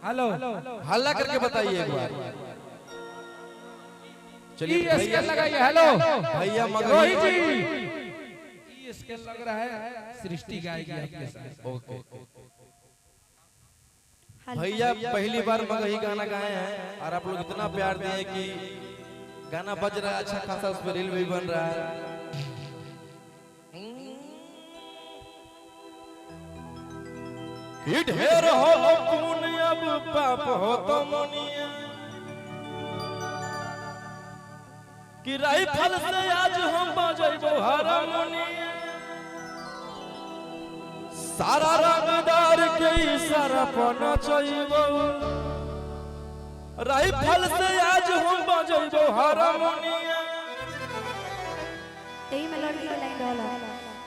Hello हल्ला करके बताइए एक बार। चलिए इसके लगाइए। हेलो भैया रोहित मगही जी, इसके लग रहा है सृष्टि गाएगी आपके साथ। ओके भैया पहली बार मगही गाना गाए हैं और आप लोग इतना प्यार दिए कि गाना बज रहा है, अच्छा खासा उस पर रील भी बन रहा है। कि ढेर हो पुण्य अब पाप हो तो मुनिया, कि राइफल से आज हम बजेबो हारमोनिया, सारा रंगदार के इशारा पर नचैबो, राइफल से आज हम बजेबो हारमोनिया। यही मेलोडी की लाइन डाला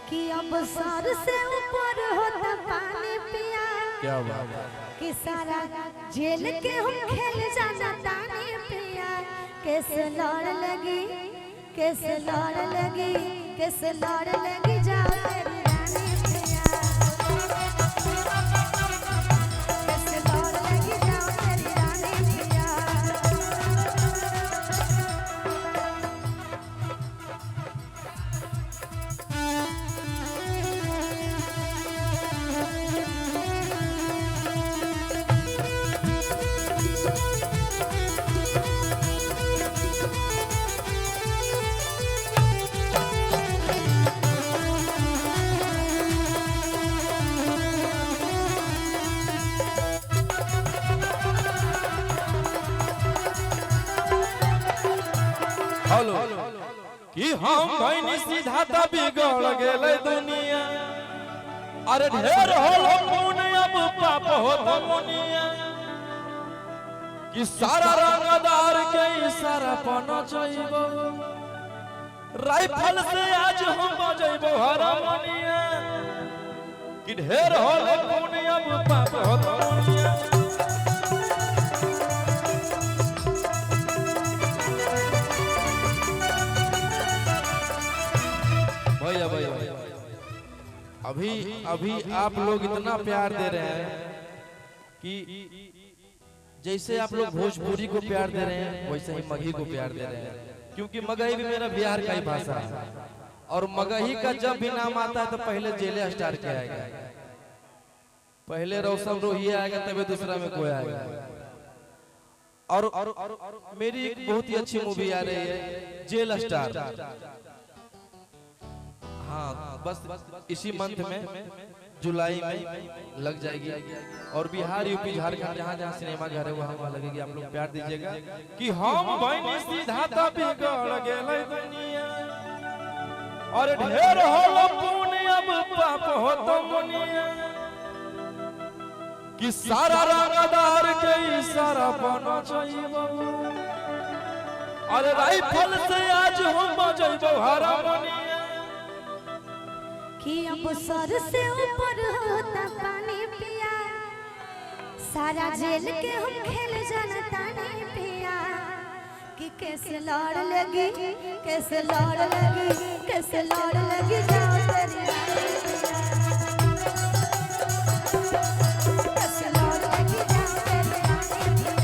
कि अब सर से ऊपर होता पानी पिया, क्या बात है, कि सारा जेल के हम खेल जाना तानी पिया, कैसे लड़ लगी कैसे लड़ लगी कैसे लड़ लगी जाओ तेरी रानी पिया, कैसे लड़ लगी जाओ तेरी रानी पिया। हेलो कि हम भइनी सीधा त बिगड़ गेलै दुनिया, अरे ढेर होलो पुण्य अब पाप हो तो मुनिया, कि सारा रंगदार के इशारा पर नचैबो, राइफल से आज हम बजेबो हारमोनिया, कि ढेर होलो पुण्य अब पाप हो तो मुनिया। भैया भैया अभी अभी आप लोग इतना प्यार दे रहे हैं कि जैसे आप लोग भोजपुरी को प्यार दे रहे हैं वैसे ही मगही को प्यार दे रहे हैं, क्योंकि मगही भी मेरा बिहार का ही भाषा है और मगही का जब भी नाम आता है तो पहले जेले स्टार के आएगा, पहले रोशन रोही आएगा तभी दूसरा में कोई आएगा। और मेरी एक बहुत ही अच्छी मूवी आ रही है जेल स्टार, हाँ बस इसी मंथ में जुलाई में लग जाएगी और बिहार यूपी झारखंड जहाँ जहाँ सिनेमा घर है वहाँ लगेगी। आप लोग प्यार दीजिएगा कि हम बनी सीधा त बिगड़ गेलै दुनिया, और ढेर होलो पुण्य अब पाप हो तो मुनिया, कि सारा रंगदार के इशारा पर नचैबो, अरे राइफल से आज हम बजेबो हारमोनिया, कि अब सर से ऊपर होता पानी पिया, सारा जेल के हम खेल जाना तानी पिया, कि कैसे लड़ लगी कैसे लड़ लगी कैसे लड़ लगी जाओ तेरी रानी पिया, कैसे लड़ लगी जाओ तेरी रानी पिया।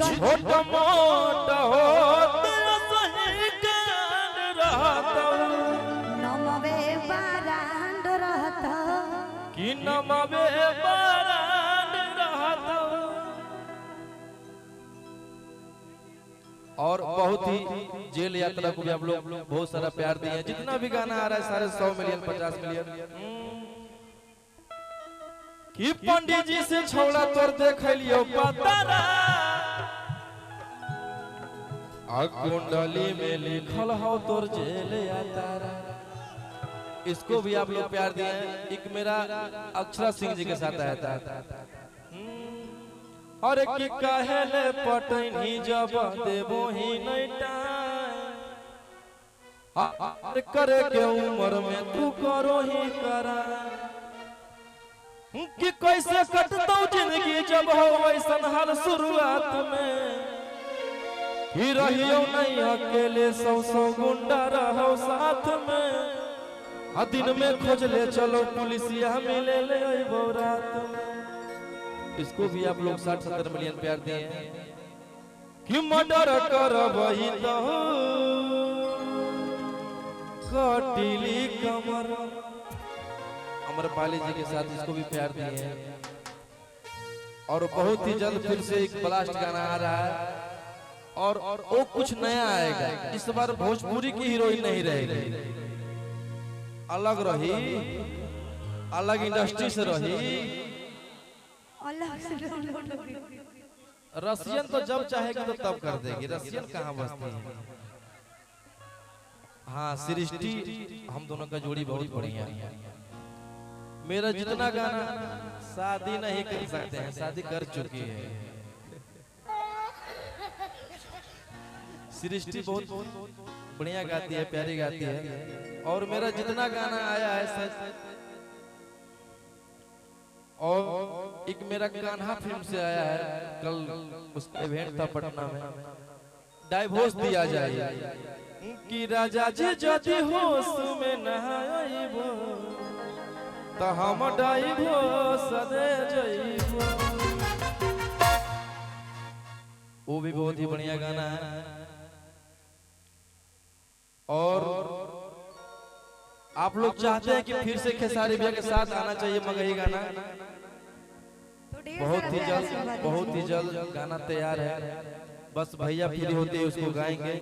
छोट मोट होत सही कान रहत, नमवे बारांड रहता, कि नमवे बारांड रहत। और बहुत ही जेल यात्रा को भी आप लोग बहुत सारा प्यार दिए हैं, जितना भी गाना आ रहा है सारे 100 मिलियन 50 मिलियन। कि पंडित जी से छौड़ा तोर देख लियो पतारा, कुंडली में लिखल हो तोर जेल यात्रा। इसको भी आप लोग प्यार दिए हैं। एक मेरा अक्षरा सिंह जी के साथ आया था, अरे कि काहेले पटनी जब देबो ही नहीं टाइम करे के उम्र में तू करो ही करा कि कैसे कटतो जिंदगी जब हो वैसन हर शुरुआत में ही रहियो नहीं अकेले सौ सौ गुंडा रहो साथ में दिन में खोज ले चलो पुलिसिया मिले ले अइबो रात में। इसको भी आप लोग 60-70 मिलियन प्यार दिए कि मर्डर करबही तो कटिली कमर। अमरपाली जी के साथ इसको भी प्यार दिए हैं और बहुत ही जल्द फिर से एक ब्लास्ट गाना आ रहा है और वो कुछ नया आएगा। इस बार भोजपुरी की हीरोइन नहीं रहेगी, अलग रही, अलग इंडस्ट्री से रही। रसियन तो जब चाहेगी तो तब कर देगी, रसियन कहाँ बसती है। हाँ सृष्टि हम दोनों का जोड़ी बहुत बढ़िया है। मेरा जितना गाना शादी नहीं कर सकते हैं, शादी कर चुकी है। सृष्टि बहुत बढ़िया गाती है, प्यारी गाती है। और मेरा जितना गाना आया है सच, और एक मेरा कान्हा फिल्म से आया है, कल उस इवेंट था पटना में, डाइवोर्स दिया जाए कि राजा जी जदि होश में नहाइबो तो हम डाइवोर्स दे जइबो। वो भी बहुत ही बढ़िया गाना है। और आप लोग चाहते हैं कि फिर से खेसारी भैया के साथ आना चाहिए मगही गाना। बहुत ही जल्द गाना तैयार है, बस भैया फ्री होते हैं उसको गाएंगे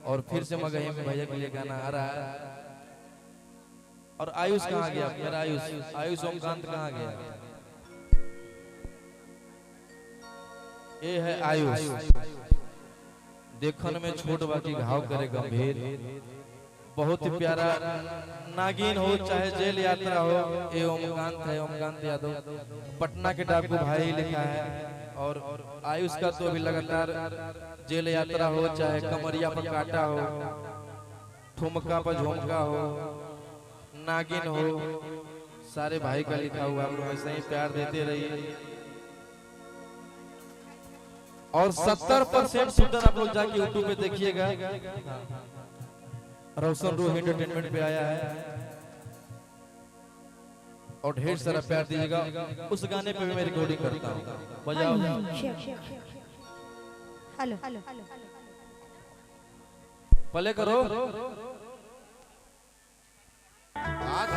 और फिर से मगही में भैया के लिए गाना आ रहा है। और आयुष कहाँ गया मेरा? आयुष ओमकांत कहाँ गया? ये है आयुष, देखने में छोट बाकी घाव करे गंभीर। बहुत ही प्यारा नागिन हो चाहे जेल यात्रा हो, ये ओमकांत है, ओमकांत यादव पटना के डाकू भाई लिखा है। और आयुष का तो अभी लगातार जेल यात्रा हो चाहे कमरिया पर काटा हो, ठुमका पर झुमका हो, नागिन हो, सारे भाई का लिखा हुआ। आप लोग ऐसे ही प्यार देते रहिए। और 70% शूटर आप लोग जाके यूट्यूब पे देखिएगा, रोशन रूह एंटरटेनमेंट पे आया है। और ढेर सारा प्यार दीजिएगा। उस गाने पे भी मैं रिकॉर्डिंग करता हूँ, बजाओ। हेलो प्ले करो।